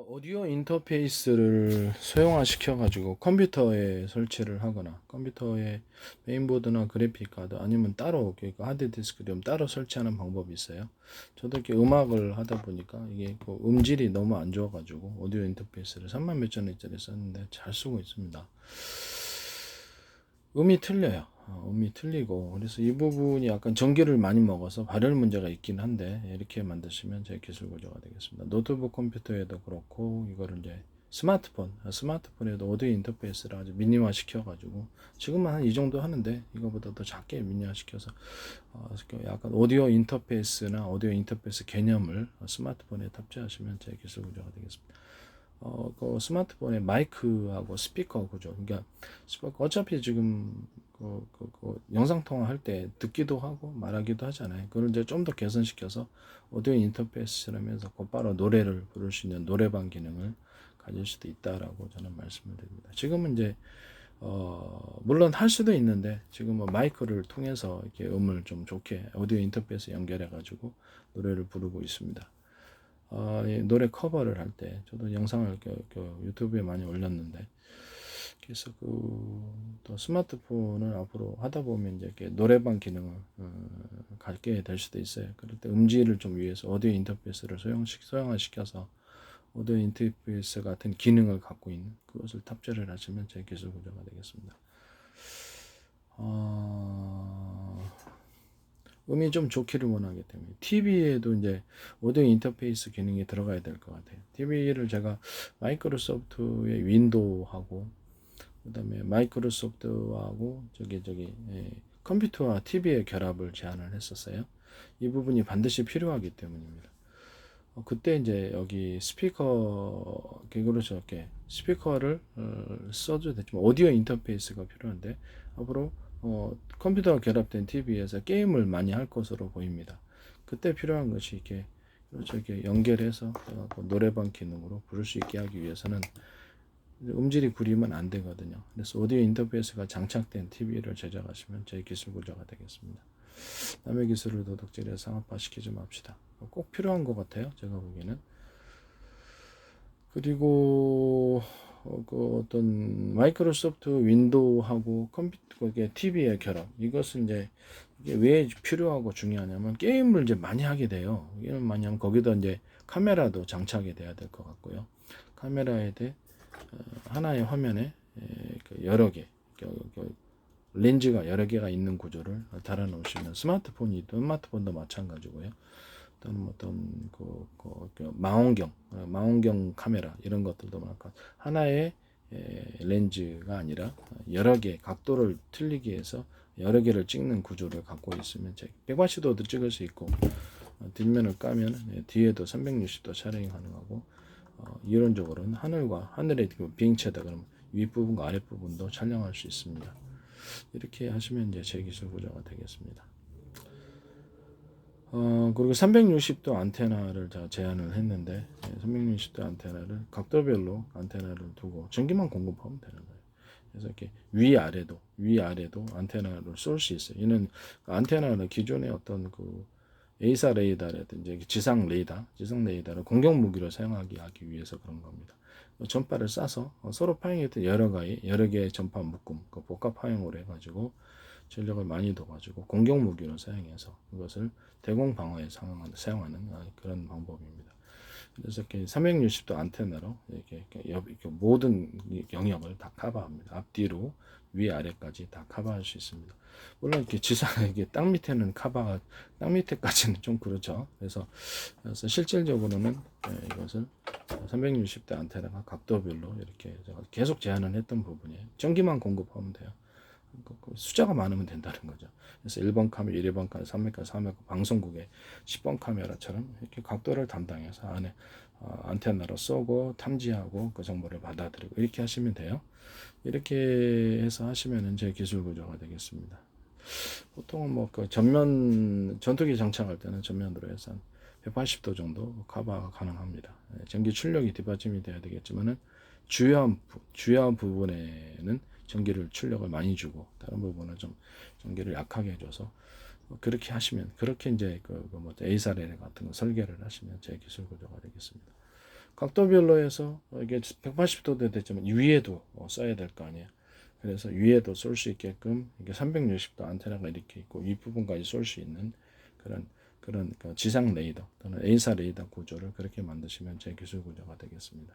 오디오 인터페이스를 소형화시켜 가지고 컴퓨터에 설치를 하거나 컴퓨터에 메인보드나 그래픽 카드 아니면 따로 그러니까 하드디스크 좀 따로 설치하는 방법이 있어요. 저도 이렇게 음악을 하다 보니까 이게 그 음질이 너무 안 좋아 가지고 오디오 인터페이스를 3만 몇천 원짜리 썼는데 잘 쓰고 있습니다. 음이 틀려요. 음이 틀리고 그래서 이 부분이 약간 전기를 많이 먹어서 발열 문제가 있긴 한데 이렇게 만드시면 제 기술 구조가 되겠습니다. 노트북 컴퓨터에도 그렇고 이거를 이제 스마트폰에도 오디오 인터페이스를 아주 미니화 시켜가지고 지금은 한 이 정도 하는데 이거보다 더 작게 미니화 시켜서 약간 오디오 인터페이스나 오디오 인터페이스 개념을 스마트폰에 탑재하시면 제 기술 구조가 되겠습니다. 그 스마트폰의 마이크하고 스피커 구조. 그러니까 스피커 어차피 지금 영상 통화할 때 듣기도 하고 말하기도 하잖아요. 그걸 이제 좀 더 개선시켜서 오디오 인터페이스라면서 곧바로 노래를 부를 수 있는 노래방 기능을 가질 수도 있다라고 저는 말씀을 드립니다. 지금은 이제 물론 할 수도 있는데 지금은 마이크를 통해서 이렇게 음을 좀 좋게 오디오 인터페이스 연결해 가지고 노래를 부르고 있습니다. 이 노래 커버를 할 때 저도 영상을 유튜브에 많이 올렸는데 그래서 또 스마트폰을 앞으로 하다 보면 이제 이렇게 노래방 기능을 갖게 될 수도 있어요. 그럴 때 음질을 좀 위해서 오디오 인터페이스를 소형화시켜서 오디오 인터페이스 같은 기능을 갖고 있는 그것을 탑재를 하시면 제 기술 구조가 되겠습니다. 음이 좀 좋기를 원하기 때문에 TV에도 이제 오디오 인터페이스 기능이 들어가야 될 것 같아요. TV를 제가 마이크로소프트의 윈도우하고 그다음에 마이크로소프트하고 컴퓨터와 TV의 결합을 제안을 했었어요. 이 부분이 반드시 필요하기 때문입니다. 그때 이제 여기 스피커 그렇죠 이렇게 스피커를 써도 되지만 오디오 인터페이스가 필요한데 앞으로 컴퓨터와 결합된 TV에서 게임을 많이 할 것으로 보입니다. 그때 필요한 것이 이렇게 그렇죠 이렇게 연결해서 노래방 기능으로 부를 수 있게 하기 위해서는 음질이 구리면 안 되거든요. 그래서 오디오 인터페이스가 장착된 TV를 제작하시면 제 기술 구조가 되겠습니다. 남의 기술을 도둑질해서 상업화 시키지 맙시다. 꼭 필요한 것 같아요. 제가 보기에는. 그리고 그 어떤 마이크로소프트 윈도우하고 컴퓨터 TV의 결합 이것은 이제 이게 왜 필요하고 중요하냐면 게임을 이제 많이 하게 돼요. 게임을 많이 하면 거기다 이제 카메라도 장착이 돼야 될 것 같고요. 카메라에 대해 하나의 화면에 여러 개 렌즈가 여러 개가 있는 구조를 달아 놓으시면 스마트폰도 마찬가지고요. 또는 어떤 망원경 카메라 이런 것들도 많고 하나의 렌즈가 아니라 여러 개 각도를 틀리게 해서 여러 개를 찍는 구조를 갖고 있으면 180도도 찍을 수 있고 뒷면을 까면 뒤에도 360도 촬영이 가능하고 이론적으로는 하늘의 비행체다 그러면 윗부분과 아랫부분도 촬영할 수 있습니다. 이렇게 하시면 이제 제 기술 구조가 되겠습니다. 그리고 360도 안테나를 제안을 했는데 360도 안테나를 각도별로 안테나를 두고 전기만 공급하면 되는 거예요. 그래서 이렇게 위아래도 안테나를 쏠 수 있어요. 이는 안테나는 기존의 어떤 에이사 레이더라든지 지상 레이더를 공격 무기로 사용하기 하기 위해서 그런 겁니다. 전파를 쏴서 서로 파형했던 여러 개의 전파 묶음, 복합 파형으로 해가지고 전력을 많이 둬가지고 공격 무기로 사용해서 그것을 대공 방어에 사용하는 그런 방법입니다. 그래서 이렇게 360도 안테나로 이렇게 모든 영역을 다 커버합니다. 앞뒤로 위아래까지 다 커버할 수 있습니다. 물론 이렇게 이게 땅 밑에는 땅 밑에까지는 좀 그렇죠. 그래서 실질적으로는 이것을 360도 안테나가 각도별로 이렇게 제가 계속 제안을 했던 부분이에요. 전기만 공급하면 돼요. 숫자가 많으면 된다는 거죠. 그래서 1번 카메라, 2번 카메라, 3번 카메라, 4번 방송국의 10번 카메라처럼 이렇게 각도를 담당해서 안에 안테나로 쏘고 탐지하고 그 정보를 받아들이고 이렇게 하시면 돼요. 이렇게 해서 하시면 제 기술 구조가 되겠습니다. 보통은 전투기 장착할 때는 전면으로 해서 한 180도 정도 커버가 가능합니다. 전기 출력이 뒷받침이 돼야 되겠지만은 주요한 부분에는 전기를 출력을 많이 주고 다른 부분은 좀 전기를 약하게 해줘서 그렇게 하시면 그렇게 이제 A사례 같은 거 설계를 하시면 제 기술 구조가 되겠습니다. 각도별로 해서 이게 180도도 되지만 위에도 써야 될 거 아니에요. 그래서 위에도 쏠 수 있게끔 이게 360도 안테나가 이렇게 있고 윗부분까지 쏠 수 있는 그런 그 지상 레이더 또는 A사 레이더 구조를 그렇게 만드시면 제 기술 구조가 되겠습니다.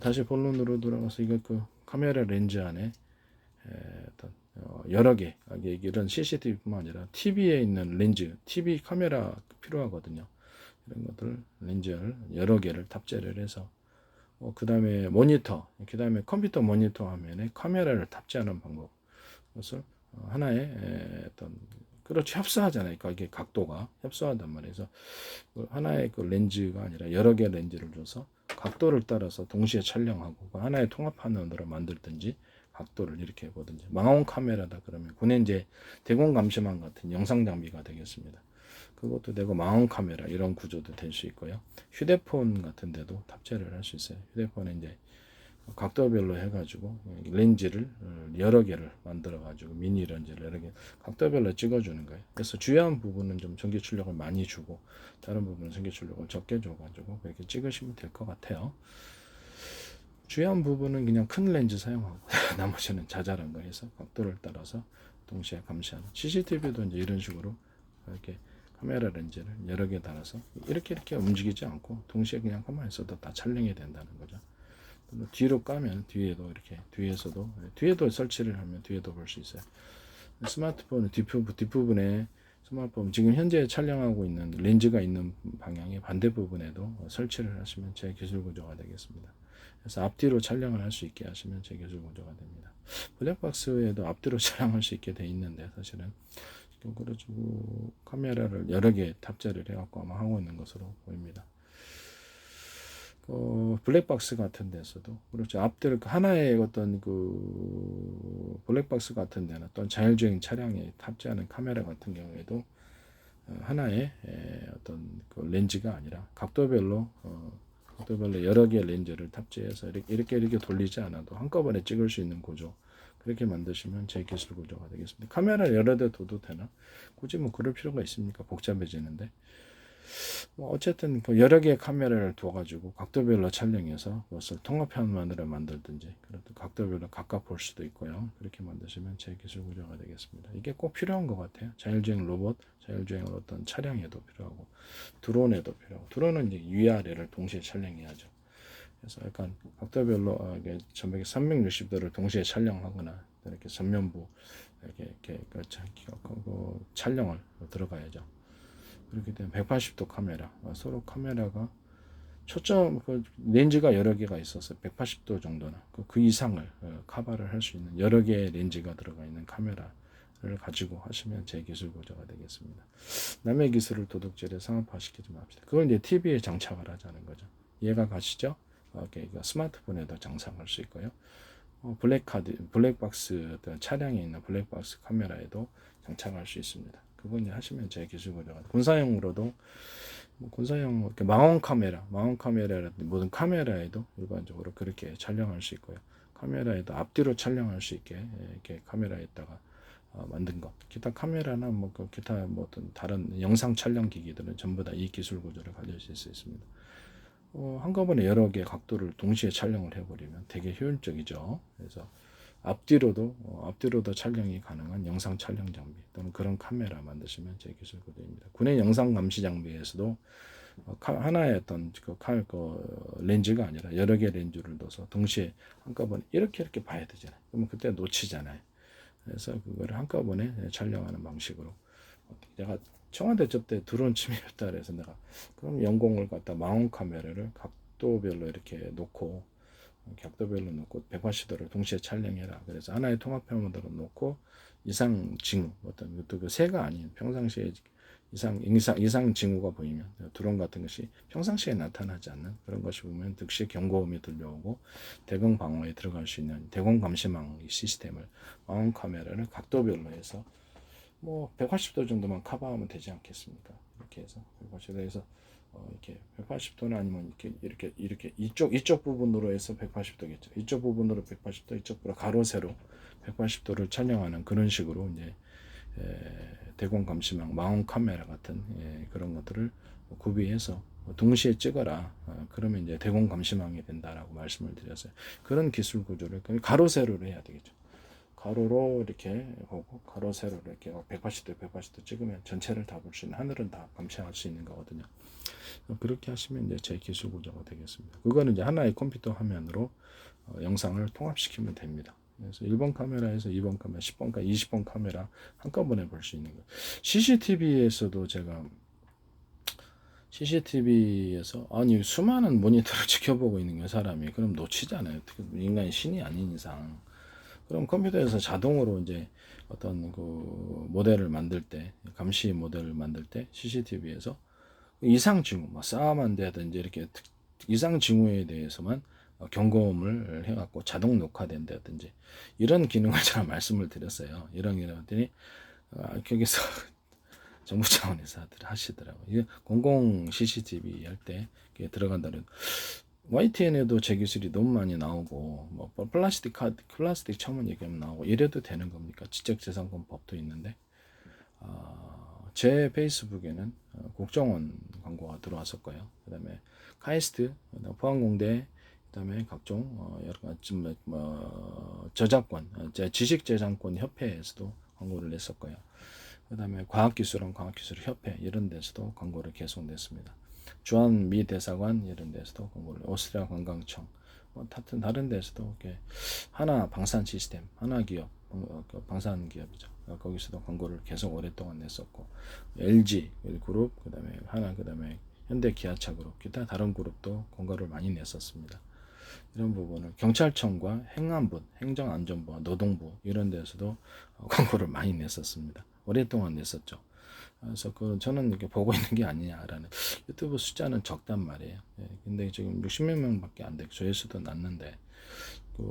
다시 본론으로 돌아가서 이거 그 카메라 렌즈 안에 어떤 여러 개 이런 CCTV뿐만 아니라 TV에 있는 렌즈, TV 카메라 필요하거든요. 이런 것들 렌즈를 여러 개를 탑재를 해서 그 다음에 모니터, 그 다음에 컴퓨터 모니터 화면에 카메라를 탑재하는 방법. 그것을 하나의 어떤 그렇지 협소하잖아요. 그러니까 이게 각도가 협소하단 말이에요. 그래서 하나의 그 렌즈가 아니라 여러 개의 렌즈를 줘서 각도를 따라서 동시에 촬영하고 하나의 통합 화면으로 만들든지 각도를 이렇게 보든지 망원 카메라다 그러면 군의 이제 대공 감시망 같은 영상 장비가 되겠습니다. 그것도 되고 망원 카메라 이런 구조도 될 수 있고요. 휴대폰 같은 데도 탑재를 할 수 있어요. 휴대폰에 이제 각도별로 해가지고 렌즈를 여러 개를 만들어가지고 미니 렌즈를 여러 개 각도별로 찍어주는 거예요. 그래서 주요한 부분은 좀 전기 출력을 많이 주고 다른 부분은 전기 출력을 적게 줘가지고 그렇게 찍으시면 될 것 같아요. 주요한 부분은 그냥 큰 렌즈 사용하고 나머지는 자잘한 거 해서 각도를 따라서 동시에 감시하는 CCTV도 이제 이런 식으로 이렇게 카메라 렌즈를 여러 개 달아서 이렇게 움직이지 않고 동시에 그냥 가만히 있어도 다 촬영이 된다는 거죠. 뒤로 까면 뒤에도 이렇게 뒤에도 설치를 하면 뒤에도 볼 수 있어요. 스마트폰 뒷부분에 스마트폰 지금 현재 촬영하고 있는 렌즈가 있는 방향의 반대 부분에도 설치를 하시면 제 기술 구조가 되겠습니다. 그래서 앞뒤로 촬영을 할 수 있게 하시면 제 기술 구조가 됩니다. 블랙박스에도 앞뒤로 촬영할 수 있게 돼 있는데 사실은 그래가지고 카메라를 여러 개 탑재를 해갖고 아마 하고 있는 것으로 보입니다. 블랙박스 같은 데서도 그렇죠. 앞들 하나의 어떤 그 블랙박스 같은 데는 어떤 자율주행 차량에 탑재하는 카메라 같은 경우에도 하나의 어떤 그 렌즈가 아니라 각도별로 여러 개의 렌즈를 탑재해서 이렇게 돌리지 않아도 한꺼번에 찍을 수 있는 구조 그렇게 만드시면 제 기술 구조가 되겠습니다. 카메라 여러 대 둬도 되나? 굳이 뭐 그럴 필요가 있습니까? 복잡해지는데. 어쨌든 그 여러 개의 카메라를 두어가지고 각도별로 촬영해서 그것을 통합화면으로 만들든지 그래도 각도별로 각각 볼 수도 있고요. 그렇게 만드시면 제 기술 구조가 되겠습니다. 이게 꼭 필요한 것 같아요. 자율주행 로봇, 자율주행 어떤 차량에도 필요하고 드론에도 필요하고 드론은 이제 위아래를 동시에 촬영해야죠. 그래서 약간 각도별로 이게 360도를 동시에 촬영하거나 이렇게 전면부 이렇게 촬영을 들어가야죠. 그렇기 때문에 180도 카메라 서로 카메라가 초점 렌즈가 여러 개가 있어서 180도 정도나 그 이상을 커버를 할 수 있는 여러 개의 렌즈가 들어가 있는 카메라를 가지고 하시면 제 기술 구조가 되겠습니다. 남의 기술을 도둑질에 상업화시키지 맙시다. 그걸 이제 TV에 장착을 하자는 거죠. 이해가 가시죠? 스마트폰에도 장착할 수 있고요. 블랙박스 차량에 있는 블랙박스 카메라에도 장착할 수 있습니다. 그건 하시면 제 기술 구조가 군사용으로도 군사용 망원 카메라라든지 모든 카메라에도 일반적으로 그렇게 촬영할 수 있고요. 카메라에도 앞뒤로 촬영할 수 있게 이렇게 카메라에다가 만든 것. 기타 카메라나 기타 어떤 다른 영상 촬영 기기들은 전부 다 이 기술 구조를 가지실 수 있습니다. 한꺼번에 여러 개의 각도를 동시에 촬영을 해버리면 되게 효율적이죠. 그래서 앞뒤로도 촬영이 가능한 영상 촬영 장비 또는 그런 카메라 만드시면 제 기술 구조입니다. 군의 영상 감시 장비에서도 하나의 어떤 렌즈가 아니라 여러 개의 렌즈를 넣어서 동시에 한꺼번에 이렇게 봐야 되잖아요. 그러면 그때 놓치잖아요. 그래서 그거를 한꺼번에 촬영하는 방식으로 내가 청와대 접대 드론 침입했다 그래서 내가 그럼 영공을 갖다 망원 카메라를 각도별로 이렇게 놓고 180도를 동시에 촬영해라. 그래서 하나의 통합화면으로 놓고 이상 징후 어떤 그 새가 아닌 평상시에 이상 징후가 보이면 드론 같은 것이 평상시에 나타나지 않는 그런 것이 보면 즉시 경고음이 들려오고 대공 방어에 들어갈 수 있는 대공 감시망 시스템을 망원 카메라를 각도별로 해서 180도 정도만 커버하면 되지 않겠습니까? 이렇게 해서 180도에서 이렇게 180도나 아니면 이렇게 이쪽 부분으로 해서 180도겠죠. 이쪽 부분으로 180도, 이쪽 부분 가로 세로 180도를 촬영하는 그런 식으로 이제 대공 감시망, 망원 카메라 같은 그런 것들을 구비해서 동시에 찍어라. 그러면 이제 대공 감시망이 된다라고 말씀을 드렸어요. 그런 기술 구조를 가로 세로로 해야 되겠죠. 가로로 이렇게 보고 가로 세로로 이렇게 180도 180도 찍으면 전체를 다 볼 수 있는, 하늘은 다 감시할 수 있는 거거든요. 그렇게 하시면 이제 제 기술 구조가 되겠습니다. 그거는 이제 하나의 컴퓨터 화면으로 영상을 통합시키면 됩니다. 그래서 1번 카메라에서 2번 카메라, 10번 카메라, 20번 카메라 한꺼번에 볼 수 있는 거예요. CCTV에서도 제가 CCTV에서 아니 수많은 모니터를 지켜보고 있는 게 사람이 그럼 놓치잖아요. 인간이 신이 아닌 이상. 그럼 컴퓨터에서 자동으로 이제 어떤 그 모델을 만들 때, 감시 모델을 만들 때 CCTV에서 이상 징후, 뭐 싸움한 데든지 이렇게 이상 징후에 대해서만 경고음을 해갖고 자동 녹화된다든지 이런 기능을 제가 말씀을 드렸어요. 이런 기능을 했더니 거기서 정부 차원에서 하시더라고요. 이게 공공 CCTV 할 때 들어간다는 YTN에도 제 기술이 너무 많이 나오고 뭐 플라스틱 카드, 플라스틱 처음 얘기하면 나오고 이래도 되는 겁니까? 지적재산권 법도 있는데 제 페이스북에는 국정원 광고가 들어왔었고요. 그다음에 카이스트, 그다음에 포항공대, 그다음에 각종 여러 가지 저작권, 지식재산권 협회에서도 광고를 냈었고요. 그다음에 과학기술협회 이런 데서도 광고를 계속 냈습니다. 주한 미 대사관 이런 데서도 광고를, 오스트리아 관광청, 하여튼 다른 데서도 이렇게 하나 방산 시스템, 하나 기업, 방산 기업이죠. 거기서도 광고를 계속 오랫동안 냈었고, LG 그룹, 그다음에 하나, 그다음에 현대 기아차 그룹, 기타 다른 그룹도 광고를 많이 냈었습니다. 이런 부분을 경찰청과 행안부, 행정안전부와 노동부 이런 데서도 광고를 많이 냈었습니다. 오랫동안 냈었죠. 그래서 저는 이렇게 보고 있는 게 아니냐라는, 유튜브 숫자는 적단 말이에요. 근데 지금 60몇 명밖에 안 되고 조회수도 낮는데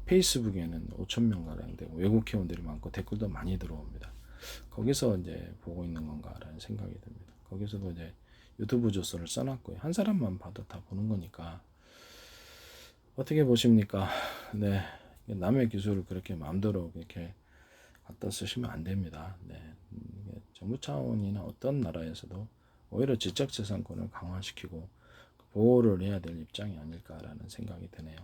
페이스북에는 5천 명 가량 되고 외국 회원들이 많고 댓글도 많이 들어옵니다. 거기서 이제 보고 있는 건가라는 생각이 듭니다. 거기서도 이제 유튜브 주소를 써놨고요. 한 사람만 봐도 다 보는 거니까. 어떻게 보십니까? 네, 남의 기술을 그렇게 마음대로 이렇게 갖다 쓰시면 안 됩니다. 네, 정부 차원이나 어떤 나라에서도 오히려 지적재산권을 강화시키고 보호를 해야 될 입장이 아닐까라는 생각이 드네요.